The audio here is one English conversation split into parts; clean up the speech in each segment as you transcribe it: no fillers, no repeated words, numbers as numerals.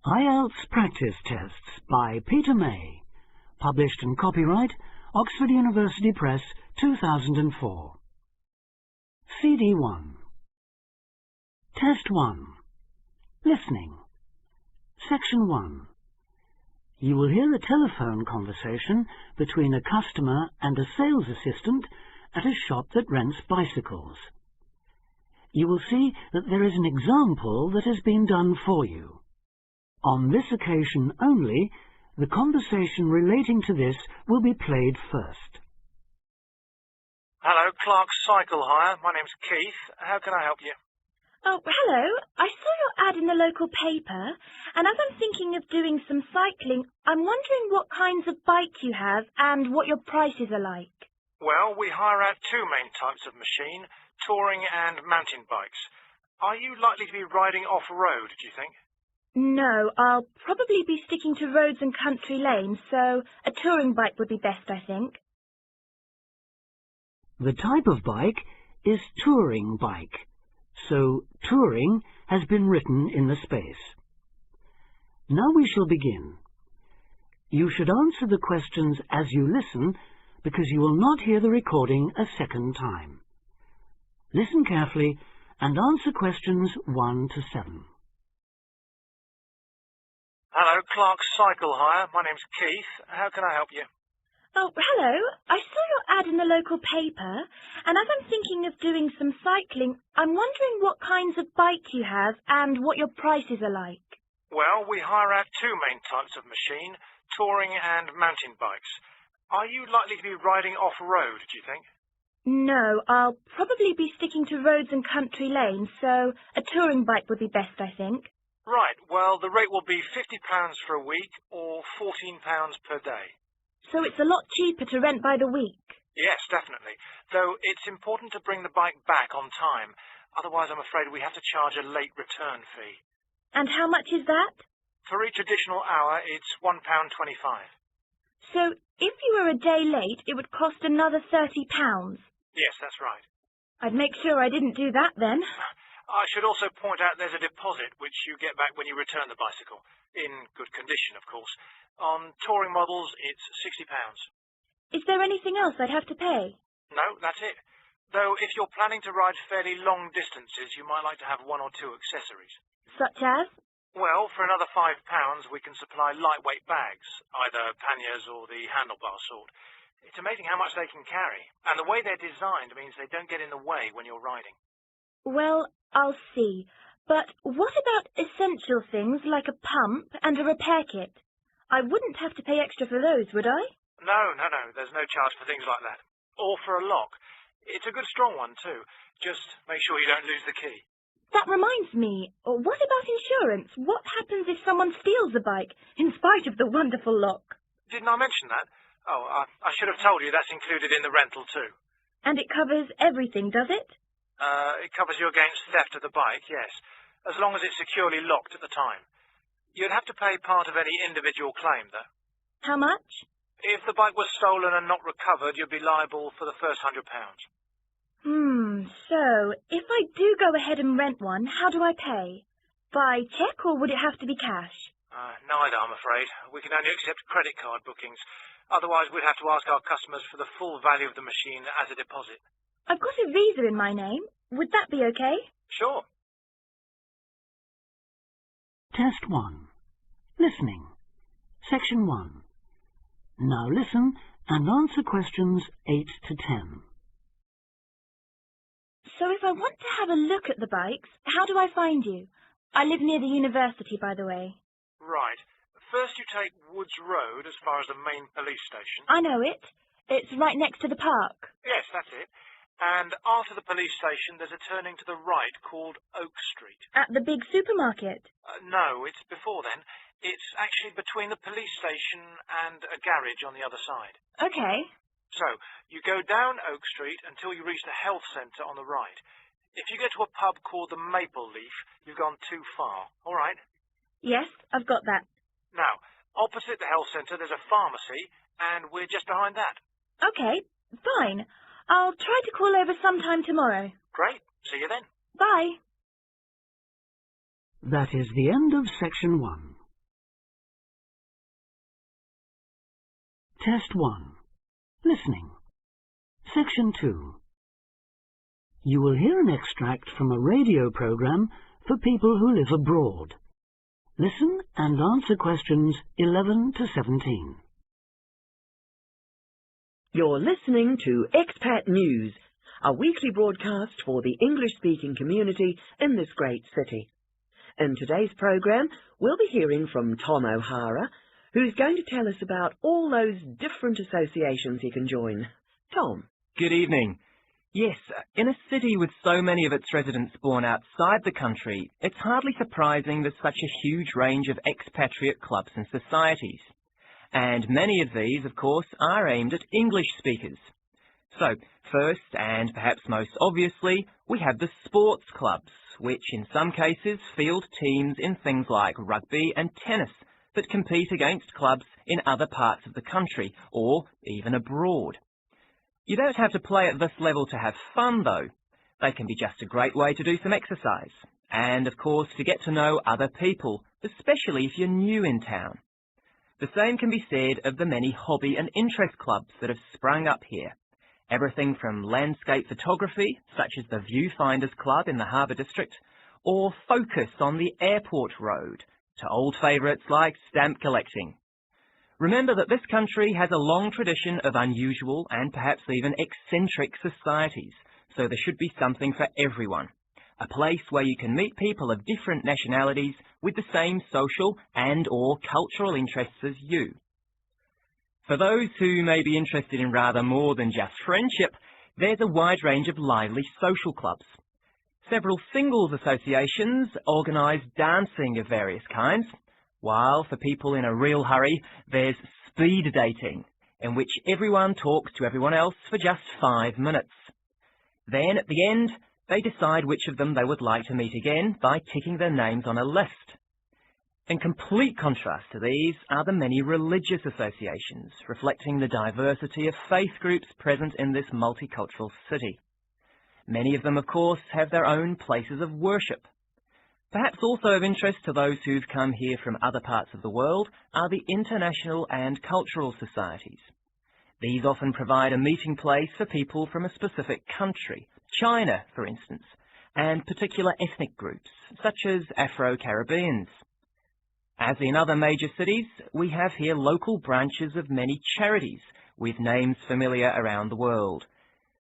Ielts Practice Tests by Peter May. Published and copyright Oxford University Press 2004. CD 1. Test 1. Listening. Section 1. You will hear a telephone conversation between a customer and a sales assistant at a shop that rents bicycles. You will see that there is an example that has been done for you. On this occasion only, the conversation relating to this will be played first. Hello, Clark's Cycle Hire. My name's Keith. How can I help you? Oh, hello. I saw your ad in the local paper, and as I'm thinking of doing some cycling, I'm wondering what kinds of bike you have and what your prices are like. Well, we hire out two main types of machine, touring and mountain bikes. Are you likely to be riding off-road, do you think? No, I'll probably be sticking to roads and country lanes, so a touring bike would be best, I think. The type of bike is touring bike, so touring has been written in the space. Now we shall begin. You should answer the questions as you listen, because you will not hear the recording a second time. Listen carefully and answer questions 1 to 7. Hello, Clark's Cycle Hire. My name's Keith. How can I help you? Oh, hello. I saw your ad in the local paper, and as I'm thinking of doing some cycling, I'm wondering what kinds of bike you have and what your prices are like. Well, we hire out two main types of machine, touring and mountain bikes. Are you likely to be riding off-road, do you think? No, I'll probably be sticking to roads and country lanes, so a touring bike would be best, I think. Right, well, the rate will be £50 for a week or £14 per day. So it's a lot cheaper to rent by the week? Yes, definitely. Though it's important to bring the bike back on time. Otherwise, I'm afraid we have to charge a late return fee. And how much is that? For each additional hour, it's £1.25. So if you were a day late, it would cost another £30? Yes, that's right. I'd make sure I didn't do that then. I should also point out there's a deposit which you get back when you return the bicycle. In good condition, of course. On touring models, it's £60. Is there anything else I'd have to pay? No, that's it. Though if you're planning to ride fairly long distances, you might like to have one or two accessories. Such as? Well, for another £5, we can supply lightweight bags, either panniers or the handlebar sort. It's amazing how much they can carry, and the way they're designed means they don't get in the way when you're riding. Well, I'll see. But what about essential things like a pump and a repair kit? I wouldn't have to pay extra for those, would I? No, there's no charge for things like that. Or for a lock. It's a good strong one, too. Just make sure you don't lose the key. That reminds me, what about insurance? What happens if someone steals the bike, in spite of the wonderful lock? Didn't I mention that? Oh, I should have told you that's included in the rental, too. And it covers everything, does it? It covers you against theft of the bike, yes, as long as it's securely locked at the time. You'd have to pay part of any individual claim, though. How much? If the bike was stolen and not recovered, you'd be liable for the first £100. So, if I do go ahead and rent one, how do I pay? By cheque or would it have to be cash? Neither, I'm afraid. We can only accept credit card bookings. Otherwise, we'd have to ask our customers for the full value of the machine as a deposit. I've got a visa in my name. Would that be okay? Sure. Test 1. Listening. Section 1. Now listen and answer questions 8 to 10. So if I want to have a look at the bikes, how do I find you? I live near the university, by the way. Right. First you take Woods Road as far as the main police station. I know it. It's right next to the park. Yes, that's it. And after the police station, there's a turning to the right called Oak Street. At the big supermarket? No, it's before then. It's actually between the police station and a garage on the other side. Okay. So, you go down Oak Street until you reach the health centre on the right. If you get to a pub called the Maple Leaf, you've gone too far. All right? Yes, I've got that. Now, opposite the health centre, there's a pharmacy, and we're just behind that. Okay, fine. I'll try to call over sometime tomorrow. Great. See you then. Bye. That is the end of Section 1. Test 1. Listening. Section 2. You will hear an extract from a radio program for people who live abroad. Listen and answer questions 11 to 17. You're listening to Expat News, a weekly broadcast for the English-speaking community in this great city. In today's programme, we'll be hearing from Tom O'Hara, who's going to tell us about all those different associations he can join. Tom. Good evening. Yes, in a city with so many of its residents born outside the country, it's hardly surprising there's such a huge range of expatriate clubs and societies. And many of these, of course, are aimed at English speakers. So, first, and perhaps most obviously, we have the sports clubs, which in some cases field teams in things like rugby and tennis that compete against clubs in other parts of the country, or even abroad. You don't have to play at this level to have fun, though. They can be just a great way to do some exercise, and of course to get to know other people, especially if you're new in town. The same can be said of the many hobby and interest clubs that have sprung up here. Everything from landscape photography, such as the Viewfinders Club in the Harbour District, or Focus on the Airport Road, to old favourites like stamp collecting. Remember that this country has a long tradition of unusual and perhaps even eccentric societies, so there should be something for everyone. A place where you can meet people of different nationalities with the same social and/or cultural interests as you. For those who may be interested in rather more than just friendship, there's a wide range of lively social clubs. Several singles associations organise dancing of various kinds, while for people in a real hurry, there's speed dating, in which everyone talks to everyone else for just 5 minutes. Then, at the end, they decide which of them they would like to meet again by ticking their names on a list. In complete contrast to these are the many religious associations, reflecting the diversity of faith groups present in this multicultural city. Many of them, of course, have their own places of worship. Perhaps also of interest to those who've come here from other parts of the world are the international and cultural societies. These often provide a meeting place for people from a specific country, China, for instance, and particular ethnic groups, such as Afro-Caribbeans. As in other major cities, we have here local branches of many charities, with names familiar around the world.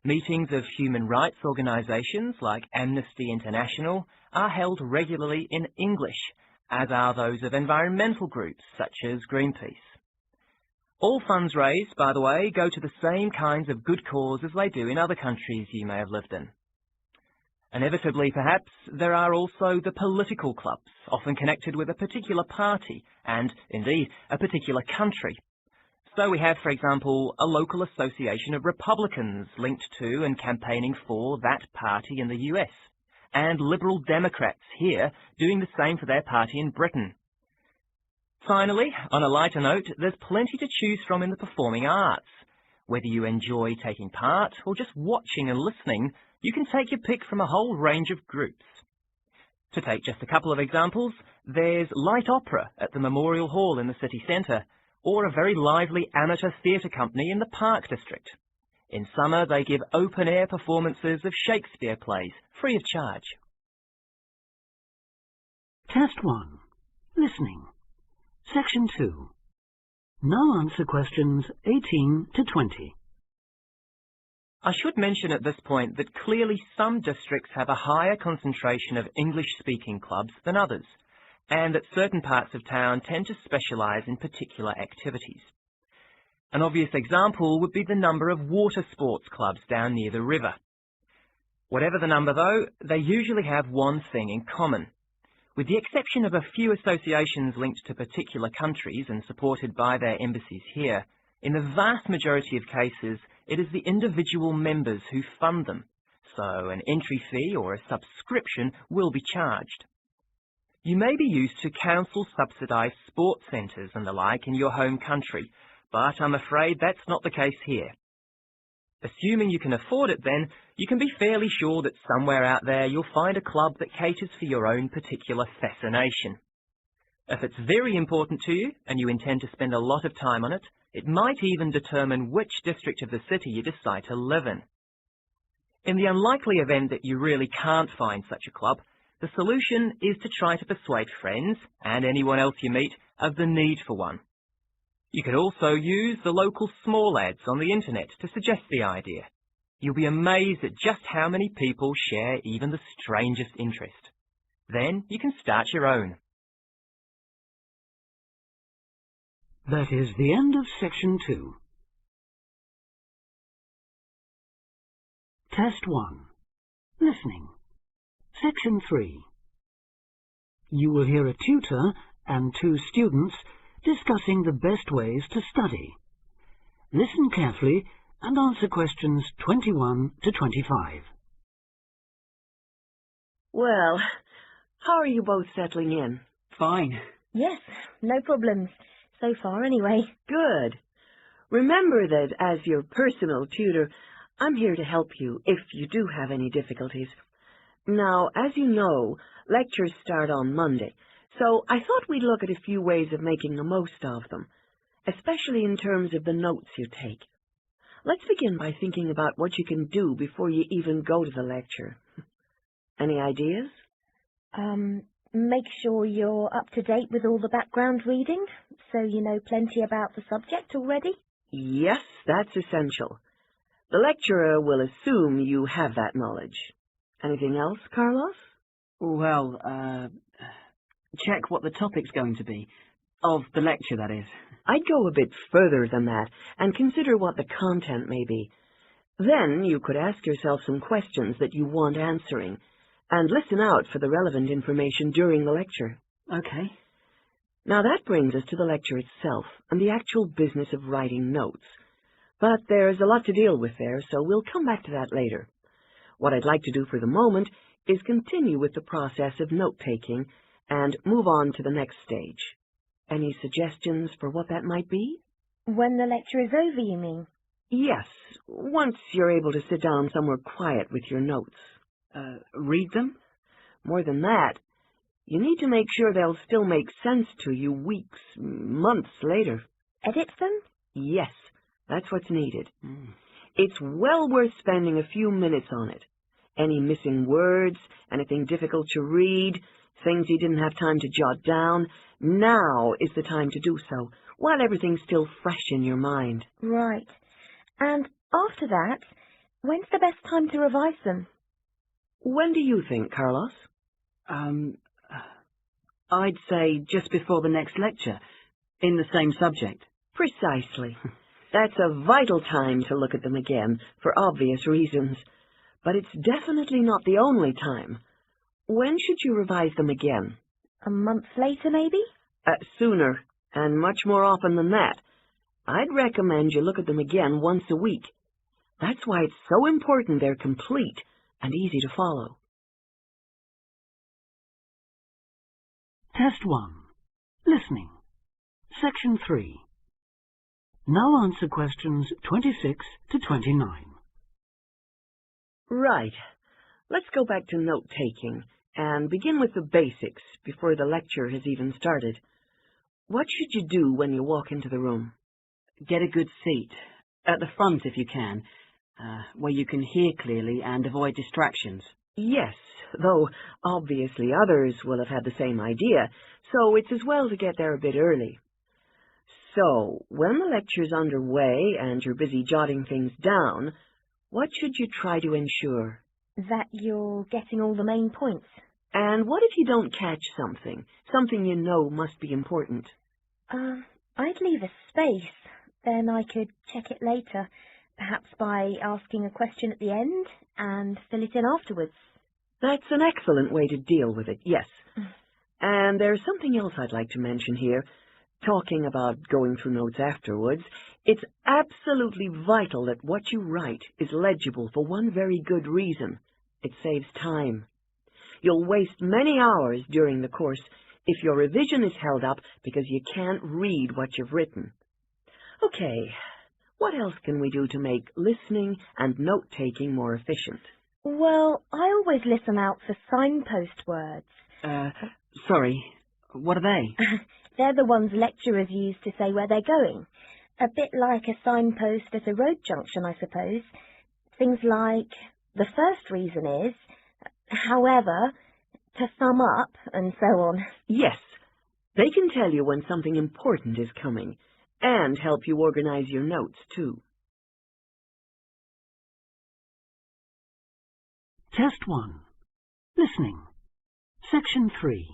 Meetings of human rights organisations like Amnesty International are held regularly in English, as are those of environmental groups such as Greenpeace. All funds raised, by the way, go to the same kinds of good cause as they do in other countries you may have lived in. Inevitably, perhaps, there are also the political clubs, often connected with a particular party and, indeed, a particular country. So we have, for example, a local association of Republicans linked to and campaigning for that party in the US, and Liberal Democrats here doing the same for their party in Britain. Finally, on a lighter note, there's plenty to choose from in the performing arts. Whether you enjoy taking part or just watching and listening, you can take your pick from a whole range of groups. To take just a couple of examples, there's light opera at the Memorial Hall in the city centre, or a very lively amateur theatre company in the Park District. In summer, they give open-air performances of Shakespeare plays, free of charge. Test 1. Listening. Section 2. Now answer questions 18 to 20. I should mention at this point that clearly some districts have a higher concentration of English-speaking clubs than others, and that certain parts of town tend to specialise in particular activities. An obvious example would be the number of water sports clubs down near the river. Whatever the number, though, they usually have one thing in common. With the exception of a few associations linked to particular countries and supported by their embassies here, in the vast majority of cases, it is the individual members who fund them, so an entry fee or a subscription will be charged. You may be used to council-subsidised sports centres and the like in your home country, but I'm afraid that's not the case here. Assuming you can afford it then, you can be fairly sure that somewhere out there you'll find a club that caters for your own particular fascination. If it's very important to you and you intend to spend a lot of time on it, It might even determine which district of the city you decide to live in. In the unlikely event that you really can't find such a club, the solution is to try to persuade friends and anyone else you meet of the need for one. You could also use the local small ads on the internet to suggest the idea. You'll be amazed at just how many people share even the strangest interest. Then you can start your own. That is the end of Section 2. Test 1. Listening. Section 3. You will hear a tutor and 2 students discussing the best ways to study. Listen carefully and answer questions 21 to 25. Well, how are you both settling in? Fine. Yes, no problems. So far, anyway. Good. Remember that as your personal tutor, I'm here to help you if you do have any difficulties. Now, as you know, lectures start on Monday, so I thought we'd look at a few ways of making the most of them, especially in terms of the notes you take. Let's begin by thinking about what you can do before you even go to the lecture. Any ideas? Make sure you're up to date with all the background reading, so you know plenty about the subject already. Yes, that's essential. The lecturer will assume you have that knowledge. Anything else, Carlos? Well, check what the topic's going to be. Of the lecture, that is. I'd go a bit further than that and consider what the content may be. Then you could ask yourself some questions that you want answering, and listen out for the relevant information during the lecture. Okay. Now that brings us to the lecture itself and the actual business of writing notes. But there's a lot to deal with there, so we'll come back to that later. What I'd like to do for the moment is continue with the process of note-taking and move on to the next stage. Any suggestions for what that might be? When the lecture is over, you mean? Yes, once you're able to sit down somewhere quiet with your notes. Read them? More than that, you need to make sure they'll still make sense to you weeks, months later. Edit them? Yes, that's what's needed. It's well worth spending a few minutes on it. Any missing words, anything difficult to read, things you didn't have time to jot down, now is the time to do so, while everything's still fresh in your mind. Right. And after that, when's the best time to revise them? When do you think, Carlos? I'd say just before the next lecture, in the same subject. Precisely. That's a vital time to look at them again, for obvious reasons. But it's definitely not the only time. When should you revise them again? A month later, maybe? Sooner, and much more often than that. I'd recommend you look at them again once a week. That's why it's so important they're complete and easy to follow. Test 1. Listening. Section 3. Now answer questions 26 to 29. Right. Let's go back to note-taking and begin with the basics before the lecture has even started. What should you do when you walk into the room? Get a good seat, at the front if you can, where you can hear clearly and avoid distractions. Yes, though obviously others will have had the same idea, so it's as well to get there a bit early. So, when the lecture's underway and you're busy jotting things down, what should you try to ensure? That you're getting all the main points. And what if you don't catch something you know must be important? I'd leave a space. Then I could check it later, perhaps by asking a question at the end and fill it in afterwards. That's an excellent way to deal with it, yes. And there's something else I'd like to mention here. Talking about going through notes afterwards, it's absolutely vital that what you write is legible for one very good reason. It saves time. You'll waste many hours during the course if your revision is held up because you can't read what you've written. Okay, what else can we do to make listening and note-taking more efficient? Well, I always listen out for signpost words. Sorry, what are they? They're the ones lecturers use to say where they're going. A bit like a signpost at a road junction, I suppose. Things like, the first reason is, however, to sum up, and so on. Yes, they can tell you when something important is coming, and help you organize your notes, too. Test 1. Listening. Section 3.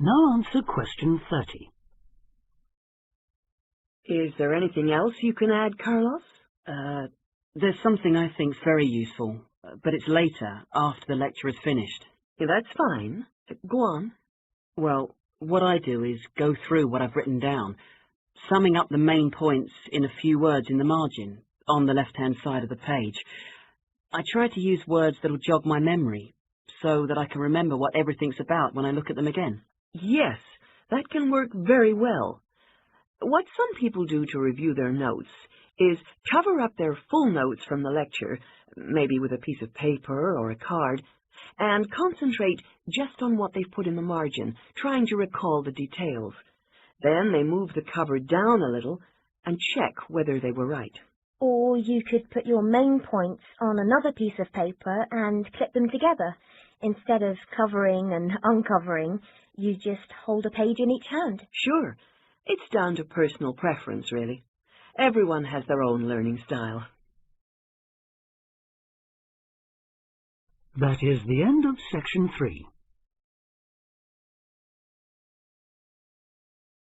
Now answer question 30. Is there anything else you can add, Carlos? There's something I think's very useful, but it's later, after the lecture is finished. Yeah, that's fine. Go on. Well, what I do is go through what I've written down, summing up the main points in a few words in the margin, on the left-hand side of the page. I try to use words that'll jog my memory, so that I can remember what everything's about when I look at them again. Yes, that can work very well. What some people do to review their notes is cover up their full notes from the lecture, maybe with a piece of paper or a card, and concentrate just on what they've put in the margin, trying to recall the details. Then they move the cover down a little and check whether they were right. Or you could put your main points on another piece of paper and clip them together. Instead of covering and uncovering, you just hold a page in each hand. Sure, it's down to personal preference, really. Everyone has their own learning style. That is the end of section 3.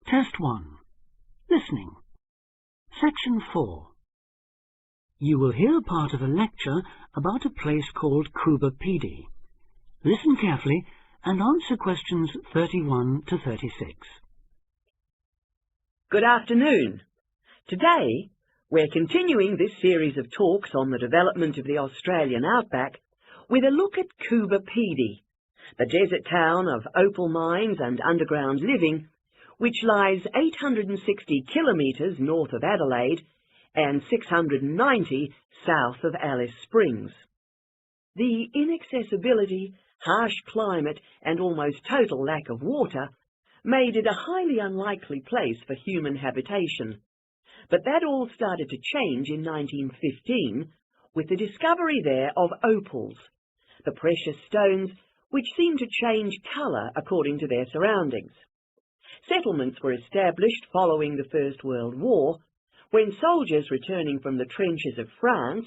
Test 1. Listening. Section 4. You will hear part of a lecture about a place called Cuba Pedy. Listen carefully and answer questions 31 to 36. Good afternoon. Today, we're continuing this series of talks on the development of the Australian outback with a look at Cuba Pedy, the desert town of opal mines and underground living, which lies 860 kilometres north of Adelaide and 690 south of Alice Springs. The inaccessibility, harsh climate and almost total lack of water made it a highly unlikely place for human habitation. But that all started to change in 1915 with the discovery there of opals, the precious stones which seem to change colour according to their surroundings. Settlements were established following the First World War, when soldiers returning from the trenches of France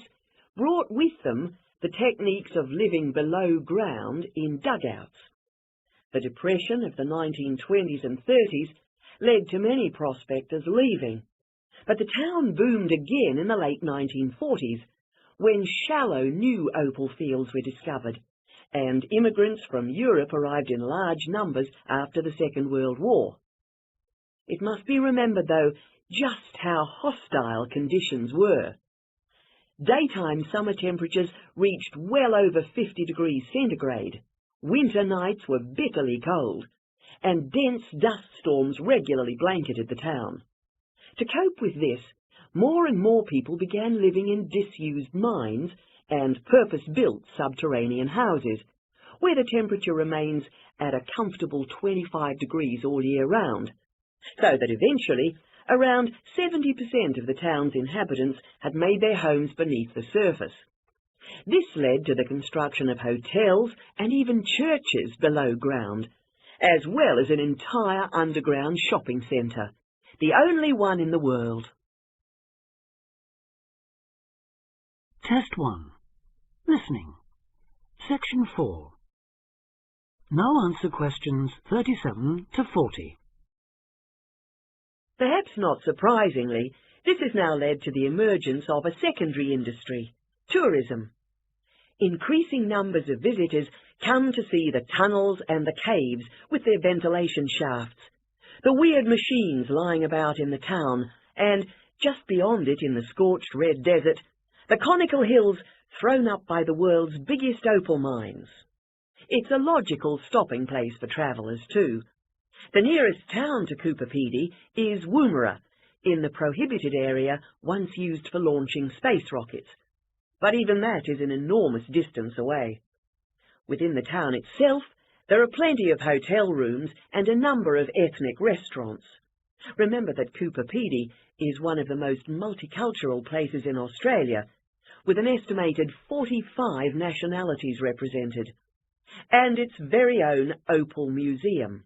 brought with them the techniques of living below ground in dugouts. The depression of the 1920s and 30s led to many prospectors leaving, but the town boomed again in the late 1940s, when shallow new opal fields were discovered, and immigrants from Europe arrived in large numbers after the Second World War. It must be remembered, though, just how hostile conditions were. Daytime summer temperatures reached well over 50 degrees centigrade. Winter nights were bitterly cold, and dense dust storms regularly blanketed the town. To cope with this, more and more people began living in disused mines and purpose-built subterranean houses, where the temperature remains at a comfortable 25 degrees all year round, so that eventually around 70% of the town's inhabitants had made their homes beneath the surface. This led to the construction of hotels and even churches below ground, as well as an entire underground shopping centre, the only one in the world. Test 1. Listening. Section 4. Now answer questions 37 to 40. Perhaps not surprisingly, this has now led to the emergence of a secondary industry, tourism. Increasing numbers of visitors come to see the tunnels and the caves with their ventilation shafts, the weird machines lying about in the town, and, just beyond it in the scorched red desert, the conical hills thrown up by the world's biggest opal mines. It's a logical stopping place for travellers, too. The nearest town to Cuba Pedy is Woomera, in the prohibited area once used for launching space rockets, but even that is an enormous distance away. Within the town itself, there are plenty of hotel rooms and a number of ethnic restaurants. Remember that Coober Pedy is one of the most multicultural places in Australia, with an estimated 45 nationalities represented, and its very own Opal Museum.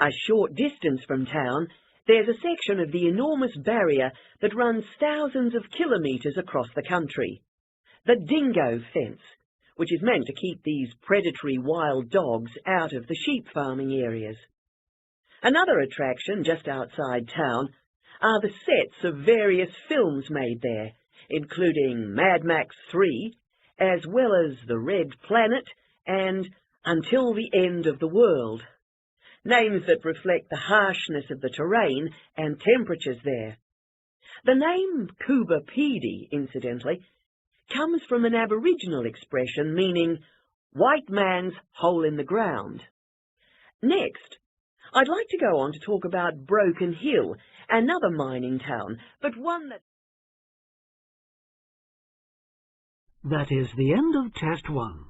A short distance from town, there's a section of the enormous barrier that runs thousands of kilometres across the country, the Dingo Fence, which is meant to keep these predatory wild dogs out of the sheep farming areas. Another attraction just outside town are the sets of various films made there, including Mad Max 3, as well as The Red Planet and Until the End of the World, names that reflect the harshness of the terrain and temperatures there. The name Coober Pedy, incidentally, comes from an Aboriginal expression meaning white man's hole in the ground. Next, I'd like to go on to talk about Broken Hill, another mining town, but one that... That is the end of Test 1.